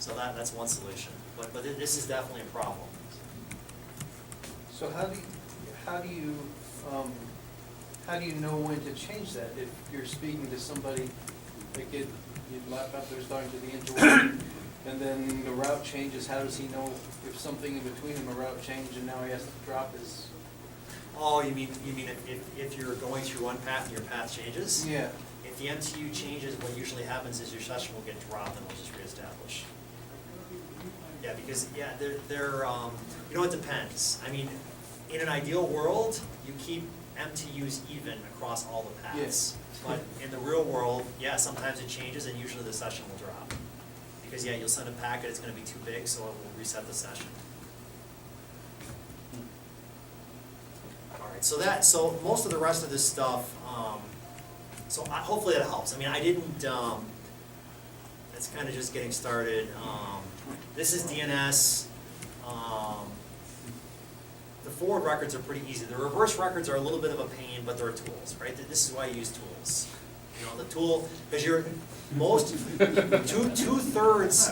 So that's one solution. But this is definitely a problem. So how do you know when to change that? If you're speaking to somebody, like your lap out there's starting to the interweb, and then the route changes, how does he know if something in between them a route changed and now he has to drop his? Oh, you mean if you're going through one path and your path changes? Yeah. If the MTU changes, what usually happens is your session will get dropped and we'll just reestablish. Yeah, because, you know, it depends. I mean, in an ideal world, you keep MTUs even across all the paths. But in the real world, yeah, sometimes it changes and usually the session will drop. Because, yeah, you'll send a packet, it's gonna be too big, so it will reset the session. All right, so most of the rest of this stuff, hopefully that helps. I mean, I didn't, it's kind of just getting started. This is DNS. The forward records are pretty easy. The reverse records are a little bit of a pain, but they're tools, right? This is why you use tools. You know, the tool, because you're two-thirds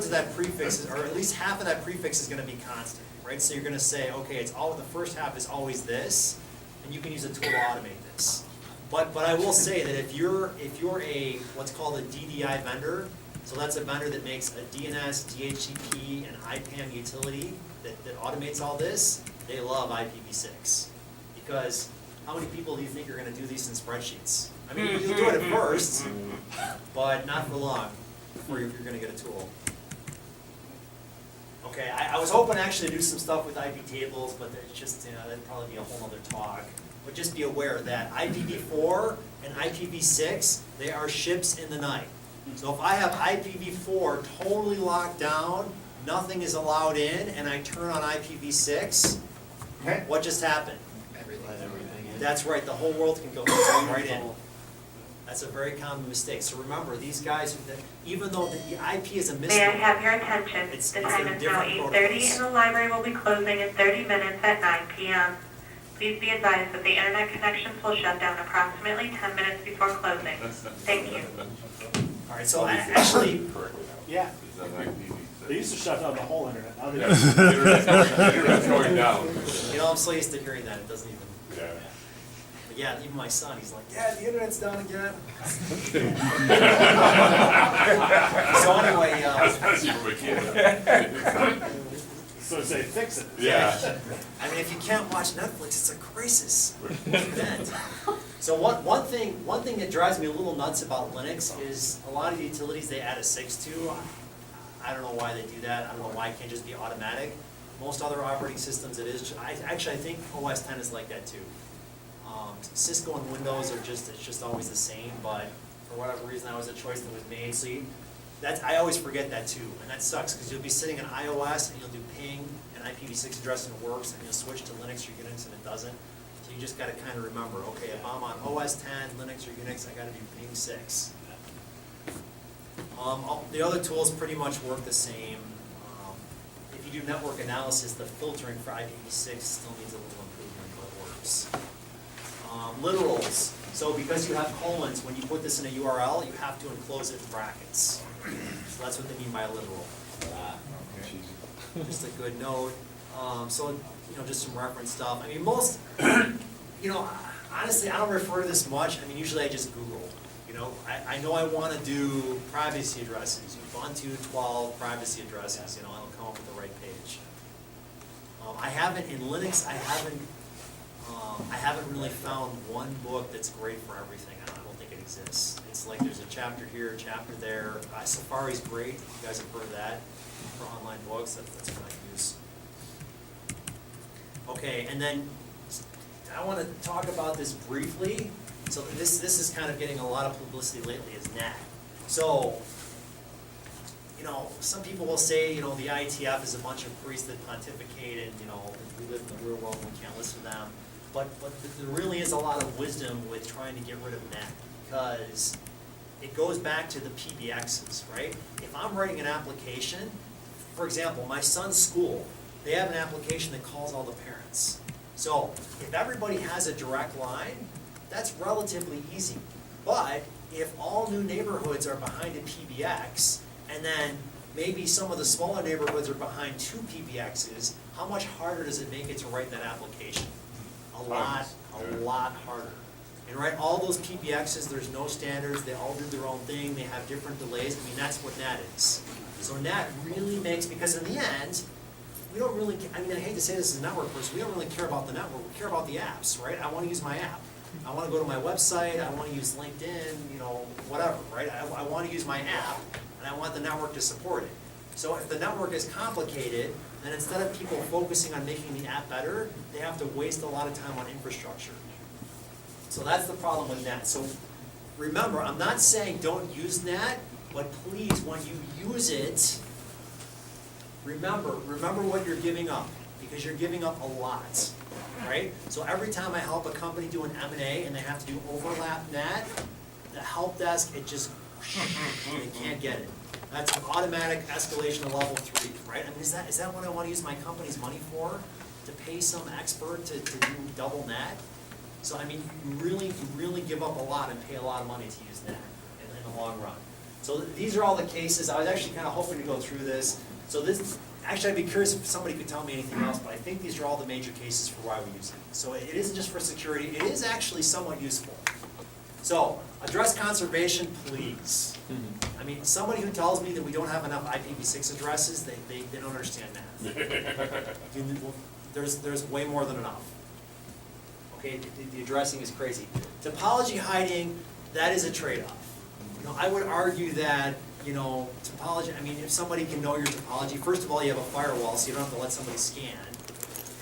of that prefix, or at least half of that prefix is going to be constant, right? So you're going to say, okay, the first half is always this, and you can use a tool to automate this. But I will say that if you're a what's called a DDI vendor, so that's a vendor that makes a DNS, DHCP, and IPAM utility that automates all this, they love IPv6. Because how many people do you think are going to do these in spreadsheets? I mean, you'll do it at first, but not for long before you're going to get a tool. Okay, I was hoping actually to do some stuff with IP tables, but it's just, that'd probably be a whole other talk. But just be aware that IPv4 and IPv6, they are ships in the night. So if I have IPv4 totally locked down, nothing is allowed in, and I turn on IPv6, what just happened? Everything. That's right, the whole world can go right in. That's a very common mistake. So remember, these guys, even though the IP is a May I misnomer, have your attention? It's The time in is now different 8:30 protocols. and the library will be closing in 30 minutes at 9 p.m. Please be advised that the internet connections will shut down approximately 10 minutes before closing. Thank you. all right, so actually, Yeah, Is that IPv6? they used to shut down the whole internet, now they Yeah, don't. the internet's going down. you know, I'm so used to hearing that, it doesn't even, Yeah. but yeah, even my son, he's like, yeah, the internet's down again. So anyway, That's even a kid. So say, fix it. Yeah. I mean, if you can't watch Netflix, it's a crisis. Event. So one thing that drives me a little nuts about Linux is a lot of utilities they add a 6 to. I don't know why they do that. I don't know why it can't just be automatic. Most other operating systems it is. I think OS 10 is like that too. Cisco and Windows are it's just always the same, but for whatever reason that was a choice that was made. So I always forget that too, and that sucks because you'll be sitting in iOS and you'll do ping and IPv6 address and it works, and you'll switch to Linux or Unix and it doesn't. So you just got to kind of remember, okay, if I'm on OS 10, Linux or Unix, I got to do ping 6. The other tools pretty much work the same. If you do network analysis, the filtering for IPv6 still needs a little improvement, but it works. Literals. So because you have colons, when you put this in a URL, you have to enclose it in brackets. So that's what they mean by a literal. Just a good note. So, just some reference stuff. I mean, most, honestly, I don't refer to this much. I mean, usually I just Google. I know I want to do privacy addresses, Ubuntu 12 privacy addresses, it'll come up with the right page. I haven't, in Linux, I haven't really found one book that's great for everything. I don't think it exists. It's like there's a chapter here, a chapter there. Safari's great, if you guys have heard of that, for online books, that's what I use. Okay, and then I want to talk about this briefly. So this is kind of getting a lot of publicity lately, is NAT. So, some people will say, the IETF is a bunch of priests that pontificate and, we live in the real world and we can't listen to them. But there really is a lot of wisdom with trying to get rid of NAT because it goes back to the PBXs, right? If I'm writing an application, for example, my son's school, they have an application that calls all the parents. So if everybody has a direct line, that's relatively easy. But if all new neighborhoods are behind a PBX, and then maybe some of the smaller neighborhoods are behind 2 PBXs, how much harder does it make it to write that application? A lot harder. And right, all those PBXs, there's no standards, they all do their own thing, they have different delays, I mean, that's what NAT is. So NAT really makes, because in the end, we don't really, I mean, I hate to say this as a network person, we don't really care about the network, we care about the apps, right? I wanna use my app. I wanna go to my website, I wanna use LinkedIn, you know, whatever, right? I wanna use my app, and I want the network to support it. So if the network is complicated, then instead of people focusing on making the app better, they have to waste a lot of time on infrastructure. So that's the problem with NAT. So remember, I'm not saying don't use NAT, but please, when you use it, remember what you're giving up, because you're giving up a lot, right? So every time I help a company do an M&A and they have to do overlap NAT, the help desk, it just, they can't get it. That's an automatic escalation to level 3, right? I mean, is that what I want to use my company's money for? To pay some expert to do double NAT? So I mean, you really give up a lot and pay a lot of money to use NAT in the long run. So these are all the cases. I was actually kind of hoping to go through this. So this, actually I'd be curious if somebody could tell me anything else, but I think these are all the major cases for why we use it. So it isn't just for security, it is actually somewhat useful. So, address conservation, please. I mean, somebody who tells me that we don't have enough IPv6 addresses, they don't understand that. There's way more than enough. Okay, the addressing is crazy. Topology hiding, that is a trade-off. You know, I would argue that, you know, topology, I mean, if somebody can know your topology, first of all, you have a firewall, so you don't have to let somebody scan.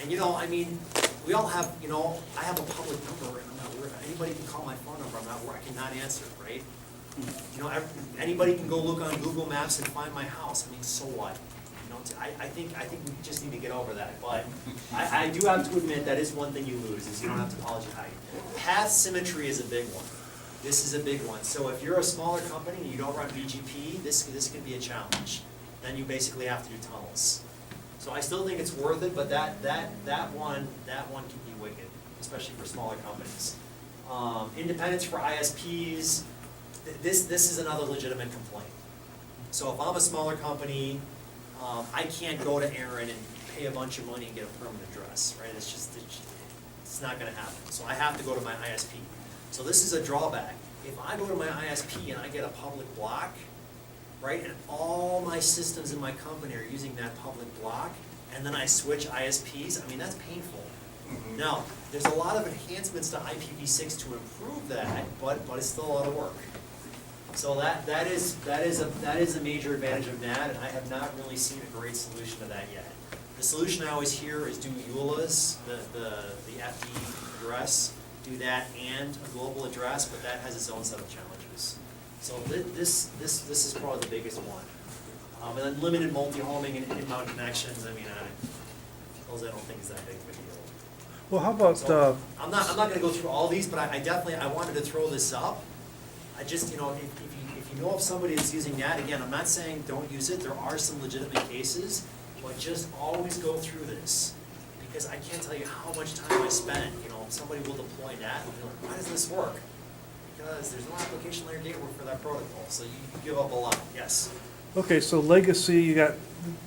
And you know, I mean, we all have, you know, I have a public number, and I'm not worried. Anybody can call my phone number, I'm not worried, I cannot answer, right? You know, anybody can go look on Google Maps and find my house, I mean, so what? You know, I think we just need to get over that, but I do have to admit, that is one thing you lose, is you don't have topology hiding. Path symmetry is a big one. This is a big one. So if you're a smaller company and you don't run BGP, this could be a challenge. Then you basically have to do tunnels. So I still think it's worth it, but that one can be wicked, especially for smaller companies. Independence for ISPs, this is another legitimate complaint. So if I'm a smaller company, I can't go to Aaron and pay a bunch of money and get a permanent address, right? It's not gonna happen. So I have to go to my ISP. So this is a drawback. If I go to my ISP and I get a public block, right, and all my systems in my company are using that public block, and then I switch ISPs, I mean, that's painful. Now, there's a lot of enhancements to IPv6 to improve that, but it's still a lot of work. So that is a major advantage of NAT, and I have not really seen a great solution to that yet. The solution I always hear is do EULAs, the FD address, do that and a global address, but that has its own set of challenges. So this is probably the biggest one. And then limited multi-homing and inbound connections, I mean, those I don't think is that big of a deal. Well, how about, So, I'm not gonna go through all these, but I definitely, I wanted to throw this up. I just, you know, if you know of somebody that's using NAT, again, I'm not saying don't use it, there are some legitimate cases, but just always go through this. Because I can't tell you how much time I spend, you know, somebody will deploy NAT, and you're like, why does this work? Because there's no application layer gateway for that protocol, so you give up a lot, yes. okay, so legacy, you got,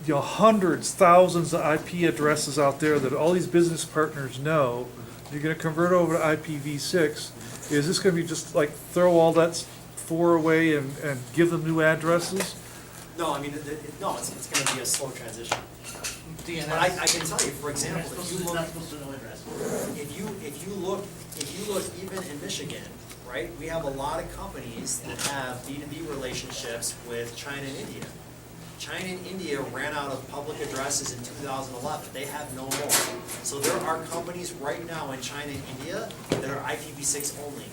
you know, hundreds, thousands of IP addresses out there that all these business partners know. You're gonna convert over to IPv6. Is this gonna be just like throw all that 4 away and give them new addresses? No, I mean, no, it's gonna be a slow transition. DNS. But I can tell you, for example, if you look, if you look even in Michigan, right, we have a lot of companies that have B2B relationships with China and India. China and India ran out of public addresses in 2011. They have no more. So there are companies right now in China and India that are IPv6 only.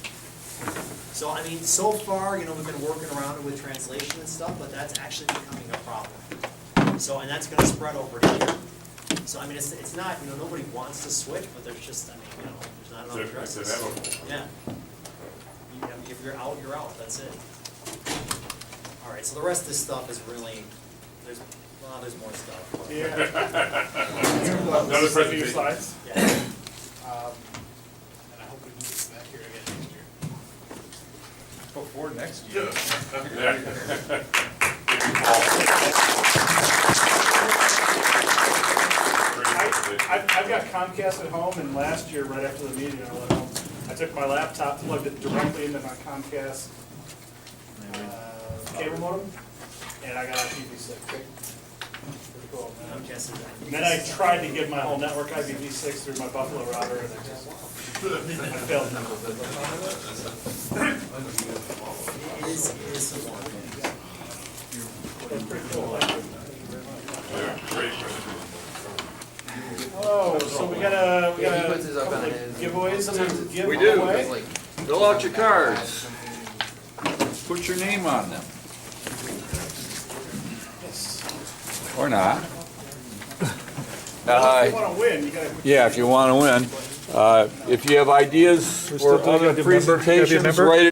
So I mean, so far, you know, we've been working around it with translation and stuff, but that's actually becoming a problem. So, and that's gonna spread over to here. So I mean, it's not, you know, nobody wants to switch, but there's just, I mean, you know, there's not enough addresses. It's inevitable. Yeah. I mean, if you're out, you're out, that's it. All right, so the rest of this stuff is really, there's more stuff. Yeah. Another Send me your presentation. slides. Yeah. And I hope we can get back here again next year. Before next year. Yeah. got Comcast at home, and last year, right after the meeting, I went home. I took my laptop, plugged it directly into my Comcast cable modem, and I got IPv6. Pretty cool, man. And then I tried to give my whole network IPv6 through my Buffalo router, and I failed. It is simple. That's pretty cool. Great. Oh, so we got a Yeah, he puts his up couple on of his- giveaways to give We do. away. Like, Fill out your cards. Put your name on them. Or not. If you want to win, you gotta. Yeah, if you want to win. If you have ideas We still for do other gotta be a member. Gotta be a presentations, member. write it